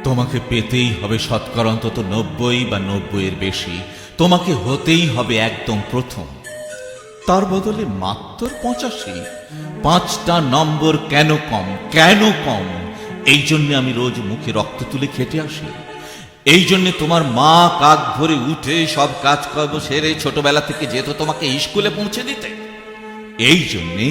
তোমাকে পেতেই হবে শতকরা অন্তত 90 বা 90-এর বেশি। তোমাকে হতেই হবে একদম প্রথম। তার বদলে মাত্র 85। 5টা নম্বর কেন কম, কেন কম? এই জন্য আমি রোজ মুখে রক্ত তুলে খেটে আসি। এই জন্য তোমার মা কাক ভরে উঠে সব কাজকর্ম সেরে ছোটবেলা থেকে যেত তোমাকে স্কুলে পৌঁছে দিতে। এই জন্যে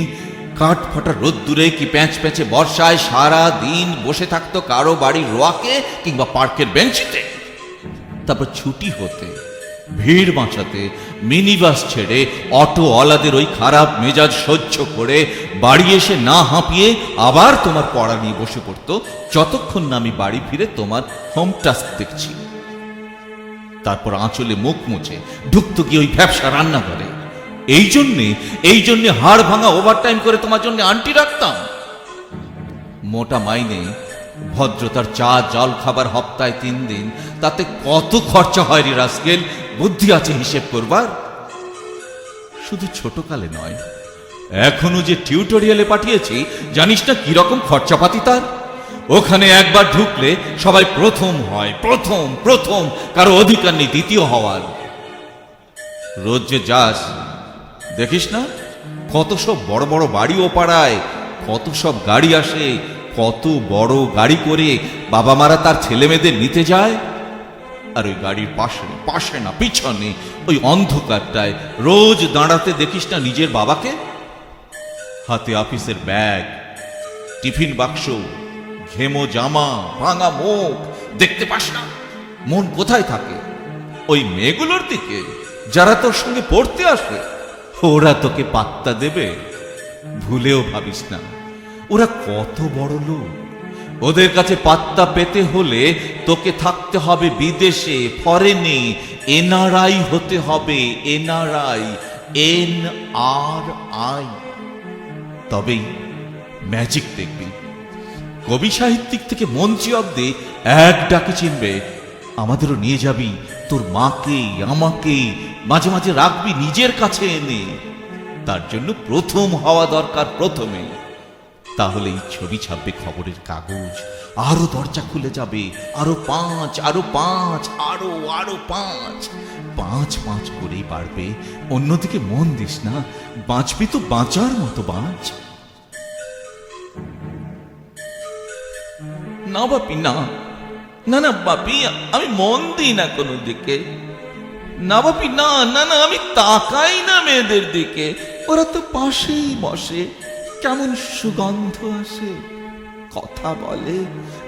কাঠ ফাটা রোদ্দুরে কি প্যাঁচ প্যাঁচে বর্ষায় সারা দিন বসে থাকতো কারো বাড়ির রোয়াকে কিংবা পার্কের বেঞ্চিতে। তারপর ছুটি হতে ভিড় বাঁচাতে মিনি বাস ছেড়ে অটোওয়ালাদের ওই খারাপ মেজাজ সহ্য করে বাড়ি এসে না হাঁপিয়ে আবার তোমার পড়া নিয়ে বসে পড়তো, যতক্ষণ না আমি বাড়ি ফিরে তোমার হোম টাস্ক দেখছি। তারপর আঁচলে মুখ মুছে ঢুকতো গিয়ে ওই ব্যবসা রান্না করে। এই জন্যে হাড় ভাঙা ওভারটাইম করে তোমার জন্য আন্টি রাখতাম। মোটা মাইনে ভদ্রতার চা জল খাবার সপ্তাহে 3 দিন, তাতে কত খরচা হয় রে রাস্কেল? বুদ্ধি আছে হিসেব করবার? শুধু ছোটকালে নয়, এখনো যে টিউটোরিয়ালে পাঠিয়েছি জানিস না কিরকম খরচাপাতি তার? ওখানে একবার ঢুকলে সবাই প্রথম হয়, প্রথম প্রথম, কারো অধিকার নেই দ্বিতীয় হওয়ার। রোজ যে যাস দেখিস না কত সব বড় বড় বাড়ি ও পাড়ায়, কত সব গাড়ি আসে, কত বড় গাড়ি করে বাবা মারা তার ছেলে মেয়েদের নিতে যায়। আর ওই গাড়ির পাশে না পিছনে ওই অন্ধকারটায় রোজ দাঁড়াতে দেখিস না নিজের বাবাকে? হাতে অফিসের ব্যাগ, টিফিন বাক্স, ঘেমো জামা, ভাঙা মুখ, দেখতে পাস না? মন কোথায় থাকে? ওই মেয়েগুলোর দিকে যারা তোর সঙ্গে পড়তে আসে। ওরা তোকে পাত্তা দেবে? ভুলেও ভাবিস না, ওরা কত বড় লোক। ওদের কাছে পাত্তা পেতে হলে তোকে থাকতে হবে বিদেশে, ফরেনে, NRI হতে হবে, NRI, NRI। তবেই ম্যাজিক দেখবি। কবি সাহিত্যিক থেকে মঞ্চে অব্দি এক ডাকে চিনবে। আমাদেরও নিয়ে যাবি, তোর মাকে আমাকে মাঝে মাঝে রাখবি নিজের কাছে এনে। তার জন্য প্রথম হওয়া দরকার, প্রথমে। তাহলেই ছবি ছাপবে খবরের কাগজ, আরো দরজা খুলে যাবে, আরো 5, আরো 5, আরো 5। 5 করেই বাড়বে। অন্যদিকে মন দিস না, বাঁচবি তো বাঁচার মতো বাঁচ। না বাপি, না না না বাপি, আমি মন দিই না কোনো দিকে। না বাপি, না না না, আমি তাকাই না মেয়েদের দিকে। ওরা তো পাশেই বসে, কেমন সুগন্ধ আসে, কথা বলে।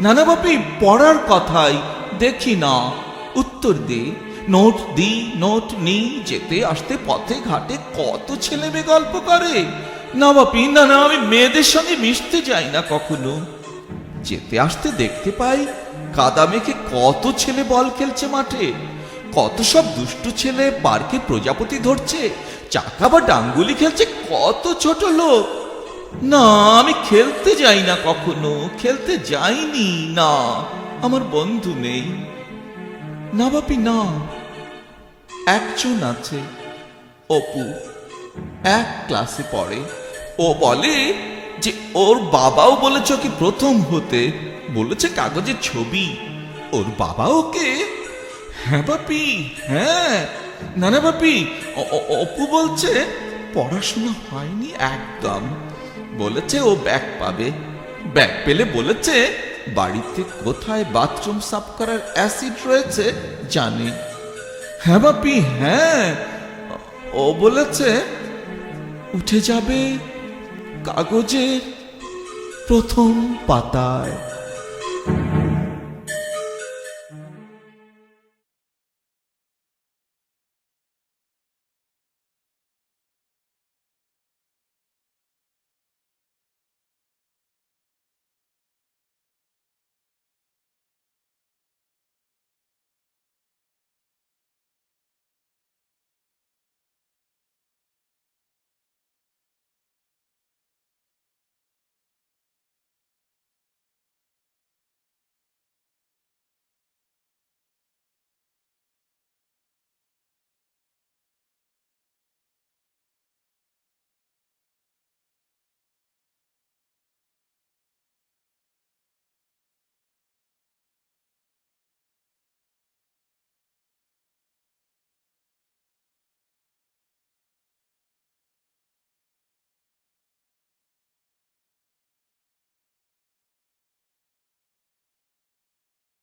না না বাপি, পড়ার কথাই দেখি না, উত্তর দে, নোট দি, নোট নি, যেতে আসতে পথে ঘাটে কত ছেলে মেয়ে গল্প করে। না বাপি, না না, আমি মেয়েদের সঙ্গে মিশতে যাই না কখনো। যেতে আসতে দেখতে পাই কাদা মেখে কত ছেলে বল খেলছে মাঠে, কত সব দুষ্টু ছেলে পার্কে প্রজাপতি ধরছে, চাকা বা ডাঙ্গুলি খেলছে কত ছোট লোক। না, আমি খেলতে যাই না কখনো, খেলতে যাইনি। না, আমার বন্ধু নেই। না বাপি, না। একজন আছে, অপু, এক ক্লাসে পড়ে। ও বলে যে ওর বাবাও বলেছে ওকে প্রথম হতে, বলেছে কাগজের ছবি। ওর বাবা ওকে। হ্যাঁ বাপি, হ্যাঁ। না না বাপি, অপু বলছে পড়াশোনা হয়নি একদম। বলেছে ও ব্যাগ পাবে, ব্যাগ পেলে বলেছে বাড়িতে কোথায় বাথরুম সাফ করার অ্যাসিড রয়েছে জানে। হ্যাঁ বাপি, হ্যাঁ। ও বলেছে উঠে যাবে কাগজের প্রথম পাতায়।